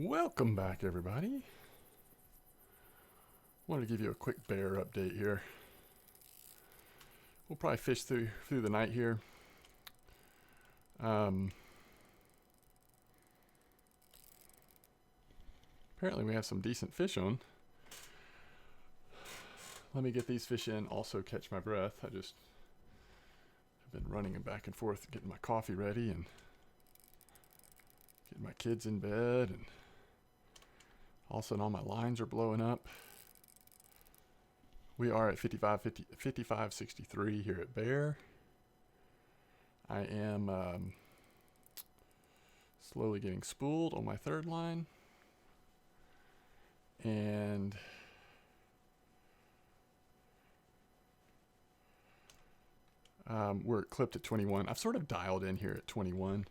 Welcome back, everybody. Wanted to give you a quick bear update here. We'll probably fish through the night here. Apparently we have some decent fish on. Let me get these fish in, also catch my breath. I just have been running back and forth, getting my coffee ready and getting my kids in bed, and all of a sudden all my lines are blowing up. We are at 55.63 here at Bear. I am slowly getting spooled on my third line. And we're clipped at 21. I've sort of dialed in here at 21.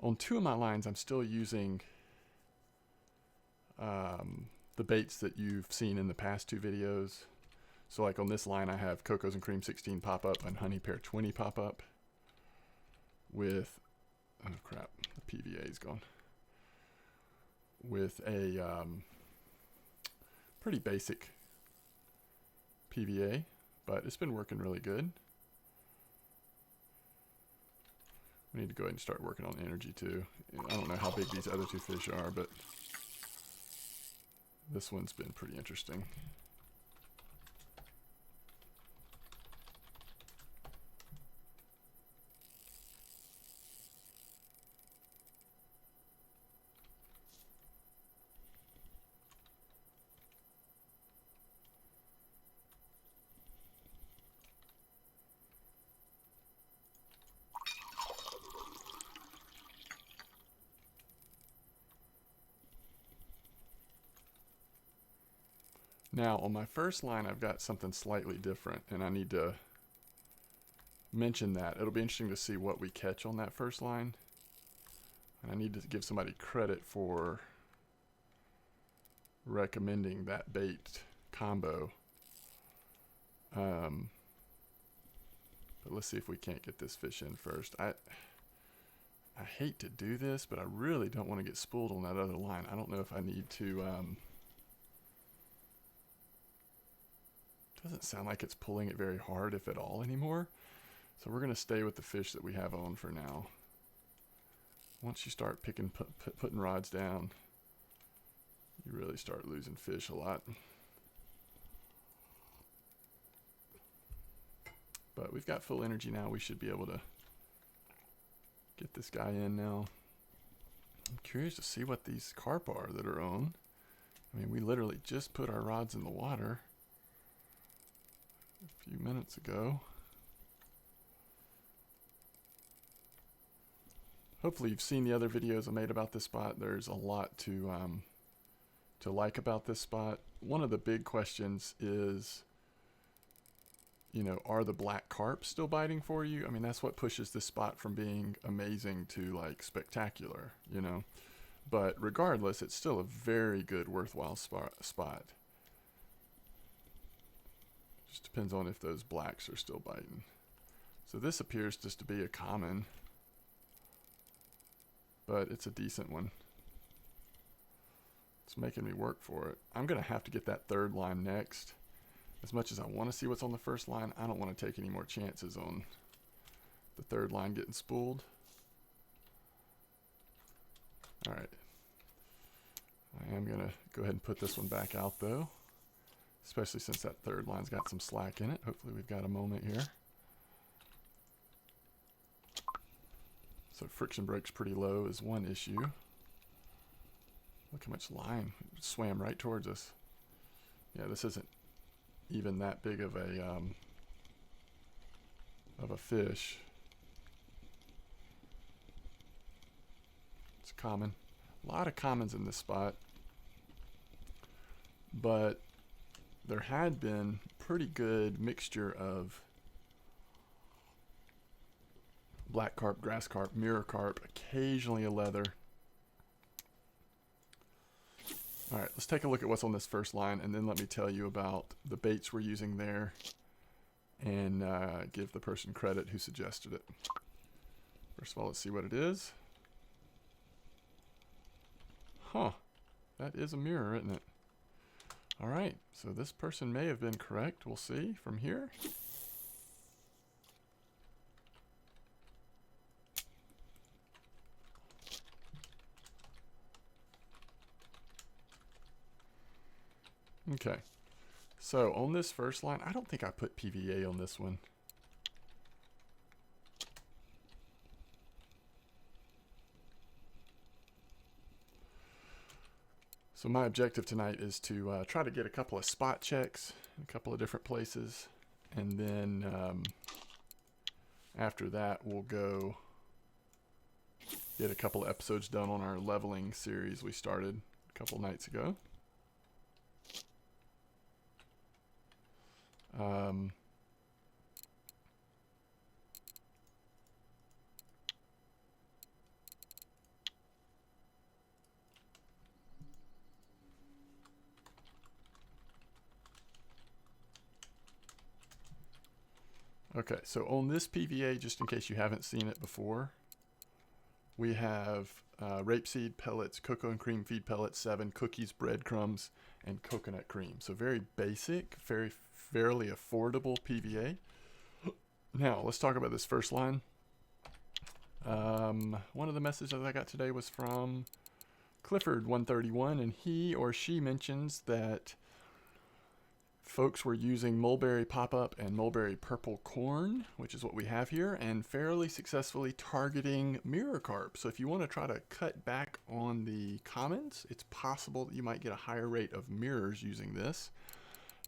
On two of my lines, I'm still using the baits that you've seen in the past two videos. So like on this line, I have Cocos and Cream 16 pop-up and Honey Pear 20 pop-up with, oh crap, the PVA is gone, with a pretty basic PVA, but it's been working really good. We need to go ahead and start working on energy too. I don't know how big these other two fish are, but this one's been pretty interesting. Now, on my first line, I've got something slightly different, and I need to mention that. It'll be interesting to see what we catch on that first line. And I need to give somebody credit for recommending that bait combo. But let's see if we can't get this fish in first. I hate to do this, but I really don't want to get spooled on that other line. I don't know if I need to... doesn't sound like it's pulling it very hard, if at all, anymore. So we're going to stay with the fish that we have on for now. Once you start putting rods down, you really start losing fish a lot. But we've got full energy now. We should be able to get this guy in now. I'm curious to see what these carp are that are on. I mean, we literally just put our rods in the water a few minutes ago. Hopefully you've seen the other videos I made about this spot. There's a lot to like about this spot. One of the big questions is, you know, are the black carp still biting for you? I mean, that's what pushes this spot from being amazing to like spectacular, you know. But regardless, it's still a very good, worthwhile spot. Just depends on if those blacks are still biting. So this appears just to be a common, but it's a decent one. It's making me work for it. I'm going to have to get that third line next. As much as I want to see what's on the first line, I don't want to take any more chances on the third line getting spooled. All right. I am going to go ahead and put this one back out though, especially since that third line's got some slack in it. Hopefully we've got a moment here. So friction break's pretty low is one issue. Look how much line swam right towards us. Yeah, this isn't even that big of a fish. It's common. A lot of commons in this spot, but there had been pretty good mixture of black carp, grass carp, mirror carp, occasionally a leather. All right, let's take a look at what's on this first line, and then let me tell you about the baits we're using there and give the person credit who suggested it. First of all, let's see what it is. Huh. That is a mirror, isn't it? All right. So this person may have been correct. We'll see from here. Okay. So on this first line, I don't think I put PVA on this one. So my objective tonight is to try to get a couple of spot checks in a couple of different places. And then after that, we'll go get a couple of episodes done on our leveling series we started a couple nights ago. Okay, so on this PVA, just in case you haven't seen it before, we have rapeseed pellets, cocoa and cream feed pellets, 7 cookies, breadcrumbs, and coconut cream. So very basic, fairly affordable PVA. Now, let's talk about this first line. One of the messages I got today was from Clifford131, and he or she mentions that folks were using mulberry pop-up and mulberry purple corn, which is what we have here, and fairly successfully targeting mirror carp. So if you want to try to cut back on the commons, it's possible that you might get a higher rate of mirrors using this.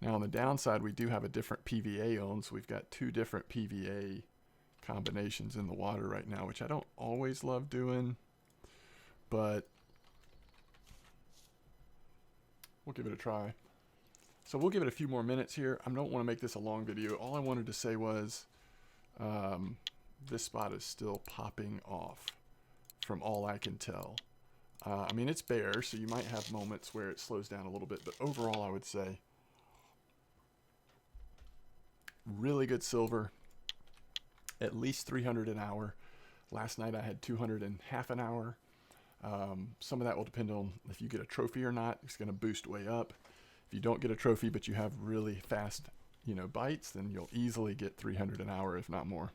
Now on the downside, we do have a different PVA on, so we've got 2 different PVA combinations in the water right now, which I don't always love doing, but we'll give it a try. So we'll give it a few more minutes here. I don't want to make this a long video. All I wanted to say was this spot is still popping off from all I can tell. I mean, it's bare, so you might have moments where it slows down a little bit, but overall I would say really good silver, at least 300 an hour. Last night I had 200 in half an hour. Some of that will depend on if you get a trophy or not. It's going to boost way up. If you don't get a trophy, but you have really fast, bites, then you'll easily get 300 an hour, if not more.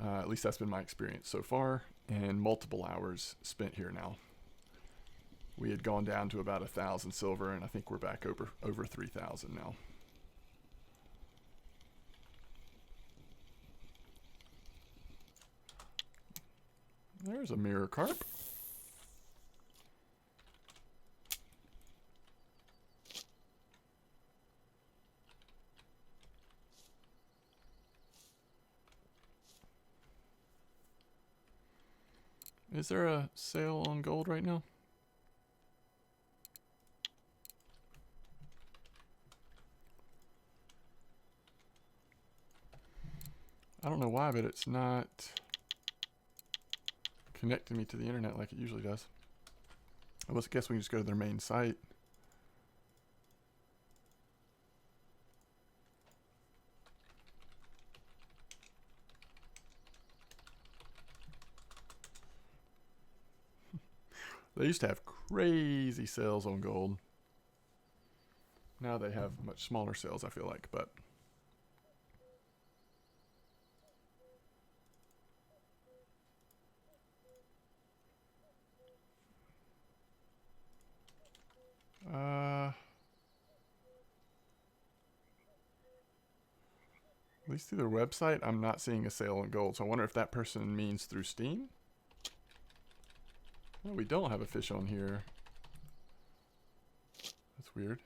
At least that's been my experience so far, and multiple hours spent here now. We had gone down to about 1,000 silver, and I think we're back over 3,000 now. There's a mirror carp. Is there a sale on gold right now? I don't know why, but it's not connecting me to the internet like it usually does. I guess we can just go to their main site. They used to have crazy sales on gold. Now they have much smaller sales, I feel like, but at least through their website, I'm not seeing a sale on gold. So I wonder if that person means through Steam. Well, we don't have a fish on here. That's weird.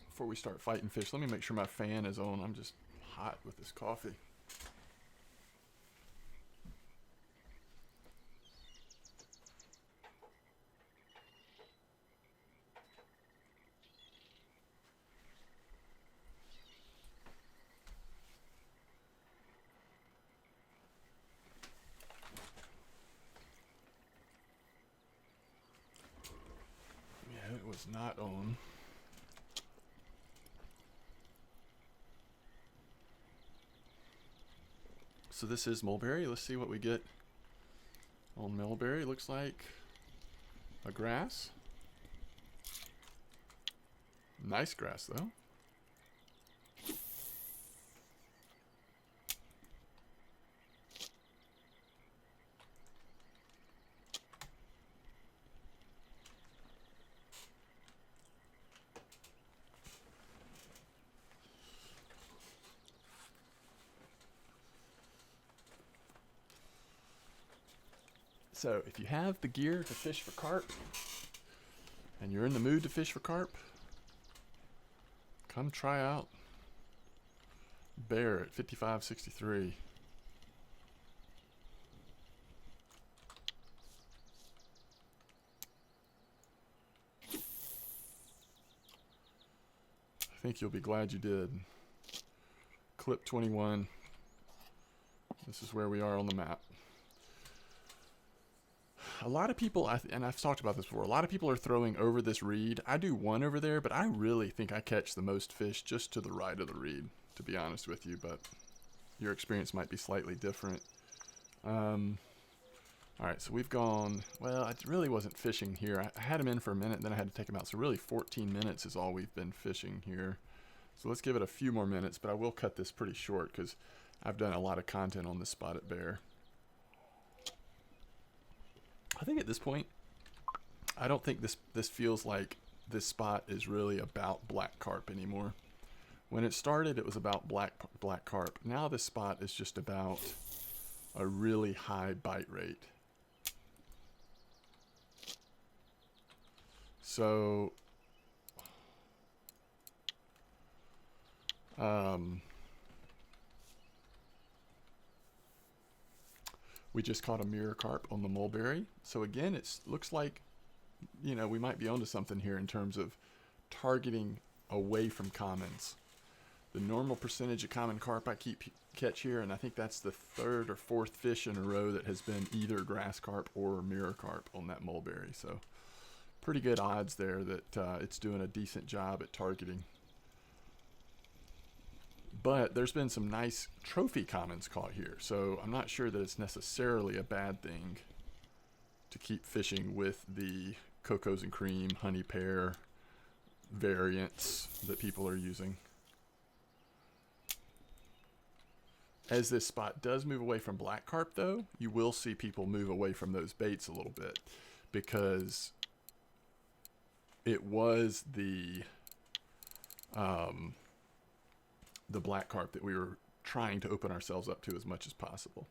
Before we start fighting fish, let me make sure my fan is on. I'm just hot with this coffee. is not on. So this is mulberry. Let's see what we get on mulberry. Looks like a grass. Nice grass though. So if you have the gear to fish for carp, and you're in the mood to fish for carp, come try out Bear at 55.63. I think you'll be glad you did. Clip 21. This is where we are on the map. A lot of people, and I've talked about this before, a lot of people are throwing over this reed. I do one over there, but I really think I catch the most fish just to the right of the reed, to be honest with you, but your experience might be slightly different. Alright, so we've gone, well, I really wasn't fishing here. I had him in for a minute, then I had to take him out, so really 14 minutes is all we've been fishing here. So let's give it a few more minutes, but I will cut this pretty short because I've done a lot of content on this spot at Bear. I think at this point, I don't think this feels like this spot is really about black carp anymore. When it started, it was about black carp. Now this spot is just about a really high bite rate. So, we just caught a mirror carp on the mulberry. So again, it looks like, you know, we might be onto something here in terms of targeting away from commons. The normal percentage of common carp I catch here, and I think that's the third or fourth fish in a row that has been either grass carp or mirror carp on that mulberry. So pretty good odds there that it's doing a decent job at targeting. But there's been some nice trophy commons caught here, so I'm not sure that it's necessarily a bad thing to keep fishing with the cocos and cream, honey pear variants that people are using. As this spot does move away from black carp though, you will see people move away from those baits a little bit because it was the black carp that we were trying to open ourselves up to as much as possible.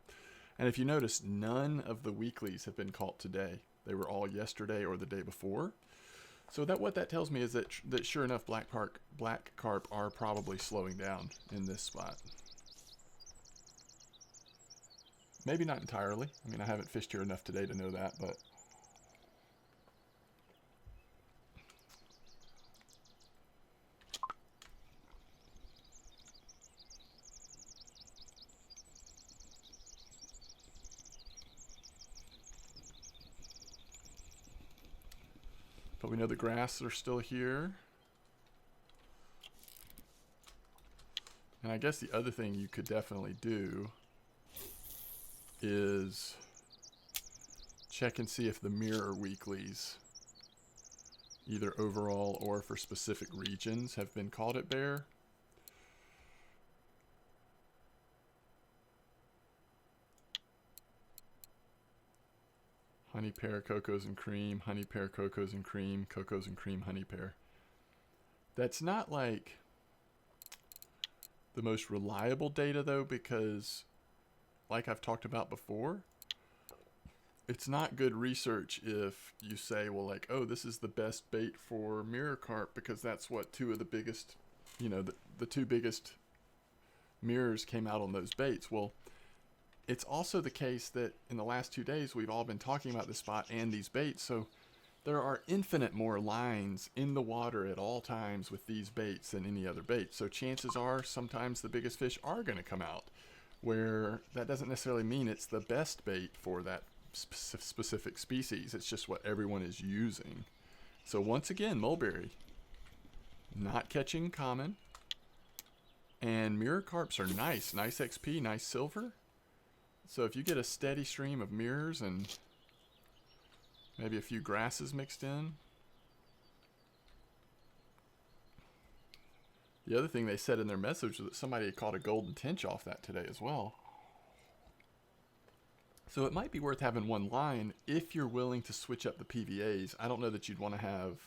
And if you notice, none of the weeklies have been caught today. They were all yesterday or the day before. So what that tells me is that sure enough, black carp are probably slowing down in this spot. Maybe not entirely. I mean, I haven't fished here enough today to know that, but we know the grass are still here. And I guess the other thing you could definitely do is check and see if the mirror weeklies, either overall or for specific regions, have been caught at Bear. Honey pear, cocos and cream, honey pear, cocos and cream, cocos and cream, honey pear. That's not like the most reliable data though, because like I've talked about before, it's not good research if you say, well, like, oh, this is the best bait for mirror carp because that's what two of the biggest, you know, the two biggest mirrors came out on those baits. Well, it's also the case that in the last 2 days, we've all been talking about this spot and these baits. So there are infinite more lines in the water at all times with these baits than any other bait. So chances are sometimes the biggest fish are going to come out, where that doesn't necessarily mean it's the best bait for that specific species. It's just what everyone is using. So once again, mulberry. Not catching common. And mirror carps are nice. Nice XP, nice silver. So if you get a steady stream of mirrors and maybe a few grasses mixed in. The other thing they said in their message was that somebody had caught a golden tench off that today as well. So it might be worth having one line if you're willing to switch up the PVAs. I don't know that you'd want to have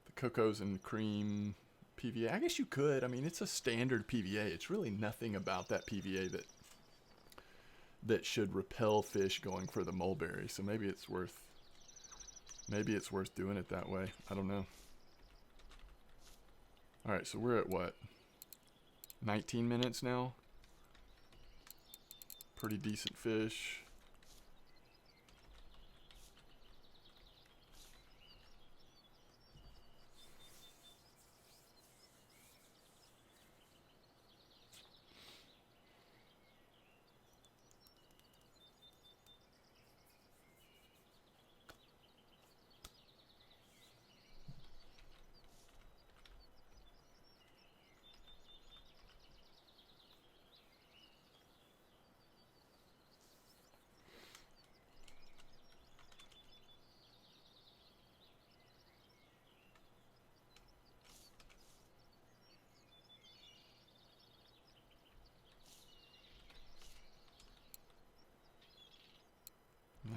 the cocos and cream PVA. I guess you could. I mean, it's a standard PVA. It's really nothing about that PVA that should repel fish going for the mulberry. So maybe it's worth doing it that way. I don't know. All right, so we're at what? 19 minutes now. Pretty decent fish.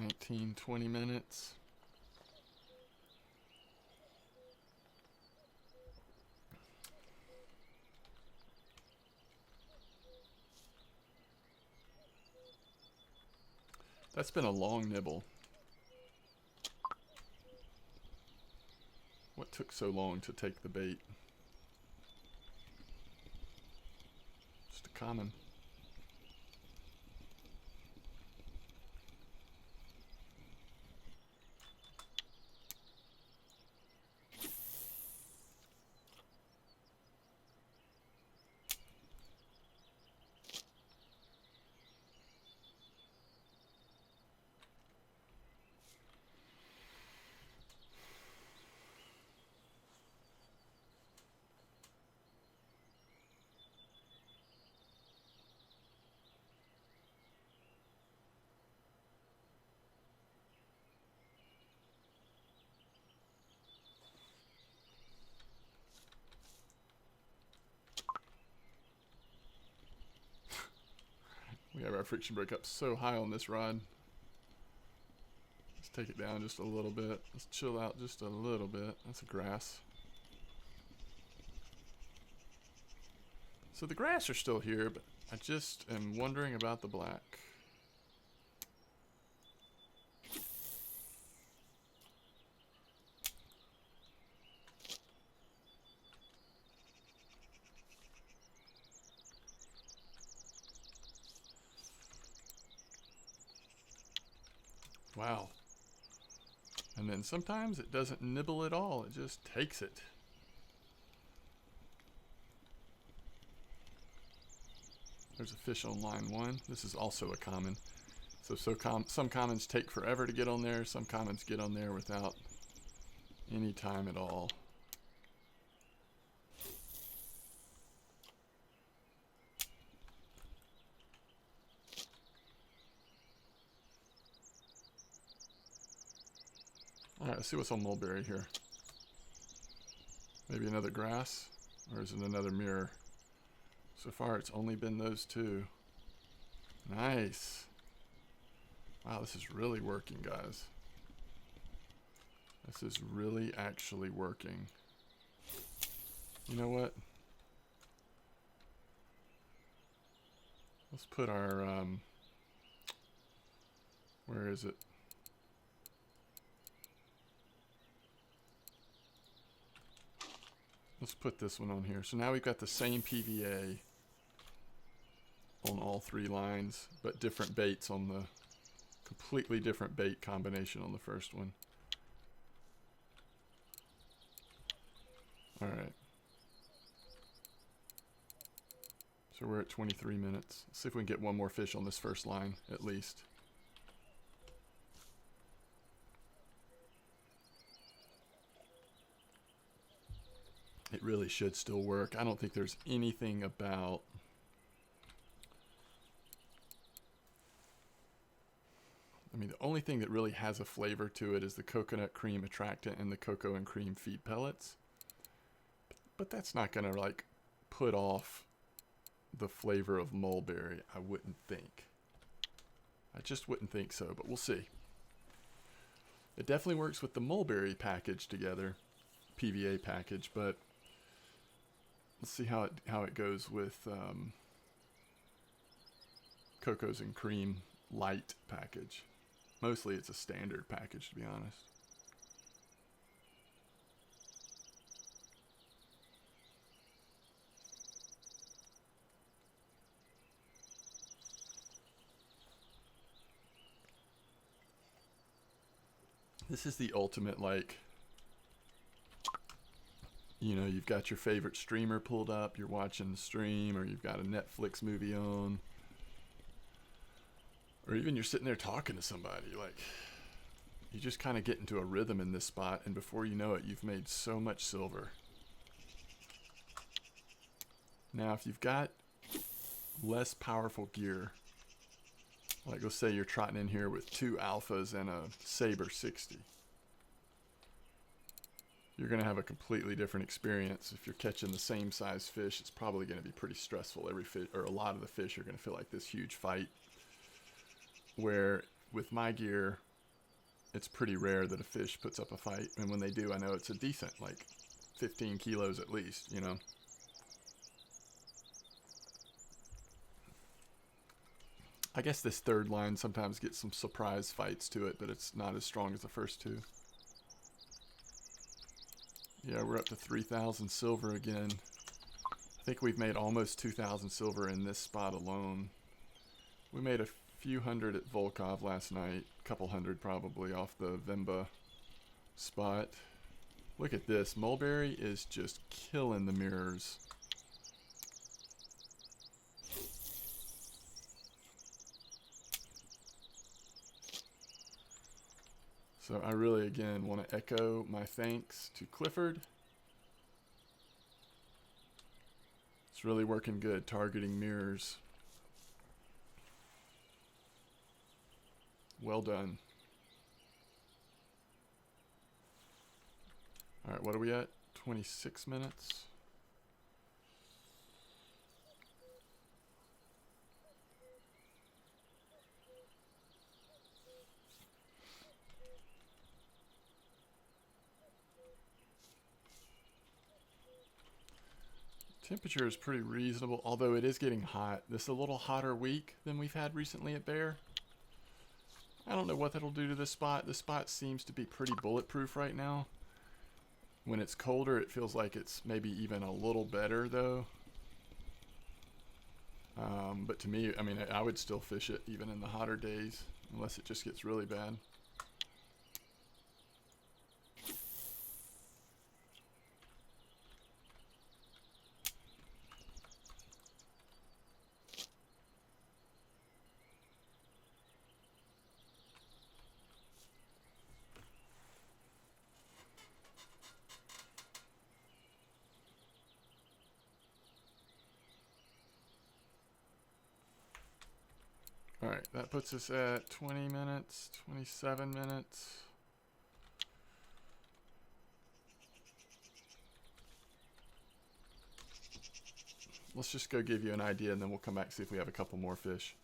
Nineteen, 20 minutes. That's been a long nibble. What took so long to take the bait? Just a common. We have our friction break up so high on this rod. Let's take it down just a little bit. Let's chill out just a little bit. That's a grass. So the grass are still here, but I just am wondering about the black. Wow. And then sometimes it doesn't nibble at all. It just takes it. There's a fish on line 1. This is also a common. So some commons take forever to get on there. Some commons get on there without any time at all. Alright, let's see what's on mulberry here. Maybe another grass? Or is it another mirror? So far it's only been those two. Nice. Wow, this is really working, guys. This is really actually working. You know what? Let's put our, where is it? Let's put this one on here. So now we've got the same PVA on all 3 lines, but different baits on the completely different bait combination on the first one. All right. So we're at 23 minutes. Let's see if we can get one more fish on this first line at least. really should still work. I don't think there's anything about the only thing that really has a flavor to it is the coconut cream attractant and the cocoa and cream feed pellets. But that's not going to like put off the flavor of mulberry, I wouldn't think. I just wouldn't think so, but we'll see. It definitely works with the mulberry package together, PVA package, but let's see how it goes with Cocos and Cream light package. Mostly it's a standard package, to be honest. This is the ultimate, like, you know, you've got your favorite streamer pulled up, you're watching the stream, or you've got a Netflix movie on, or even you're sitting there talking to somebody. Like, you just kind of get into a rhythm in this spot, and before you know it, you've made so much silver. Now, if you've got less powerful gear, like let's say you're trotting in here with 2 alphas and a Saber 60, you're going to have a completely different experience. If you're catching the same size fish, it's probably going to be pretty stressful. Every fish, or a lot of the fish, are going to feel like this huge fight. Where with my gear, it's pretty rare that a fish puts up a fight, and when they do, I know it's a decent, like 15 kilos at least, you know. I guess this third line sometimes gets some surprise fights to it, but it's not as strong as the first 2. Yeah, we're up to 3,000 silver again. I think we've made almost 2,000 silver in this spot alone. We made a few hundred at Volkov last night, a couple hundred probably off the Vemba spot. Look at this, mulberry is just killing the mirrors. So I really, again, want to echo my thanks to Clifford. It's really working good, targeting mirrors. Well done. All right, what are we at? 26 minutes. Temperature is pretty reasonable, although it is getting hot. This is a little hotter week than we've had recently at Bear. I don't know what that'll do to this spot. This spot seems to be pretty bulletproof right now. When it's colder, it feels like it's maybe even a little better, though. But to me, I mean, I would still fish it even in the hotter days, unless it just gets really bad. All right, that puts us at 20 minutes, 27 minutes. Let's just go give you an idea, and then we'll come back and see if we have a couple more fish.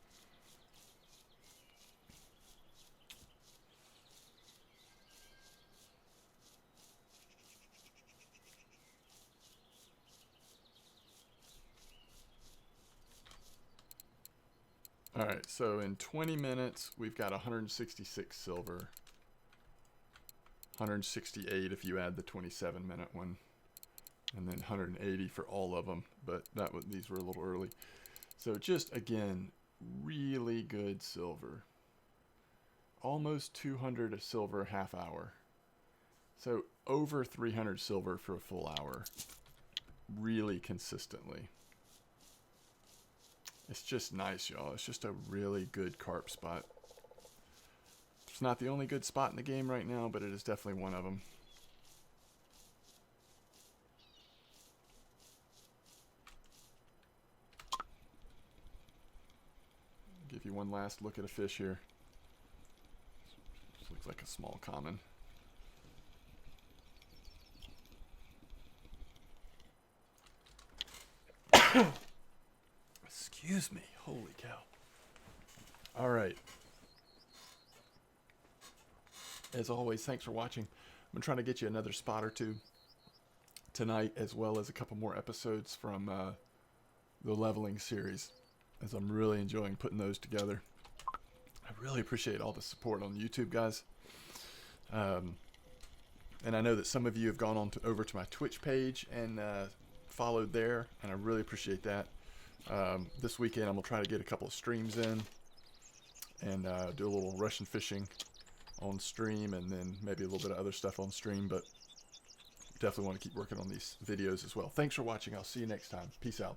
All right, so in 20 minutes, we've got 166 silver. 168 if you add the 27-minute one. And then 180 for all of them, but these were a little early. So just, again, really good silver. Almost 200 of silver half hour. So over 300 silver for a full hour. Really consistently. It's just nice, y'all. It's just a really good carp spot. It's not the only good spot in the game right now, but it is definitely one of them. give you one last look at a fish here. This looks like a small common. Excuse me. Holy cow. All right. As always, thanks for watching. I'm trying to get you another spot or two tonight, as well as a couple more episodes from the leveling series, as I'm really enjoying putting those together. I really appreciate all the support on YouTube, guys. And I know that some of you have gone on over to my Twitch page and followed there, and I really appreciate that. This weekend I'm going to try to get a couple of streams in and do a little Russian fishing on stream, and then maybe a little bit of other stuff on stream, but definitely want to keep working on these videos as well. Thanks for watching. I'll see you next time. Peace out.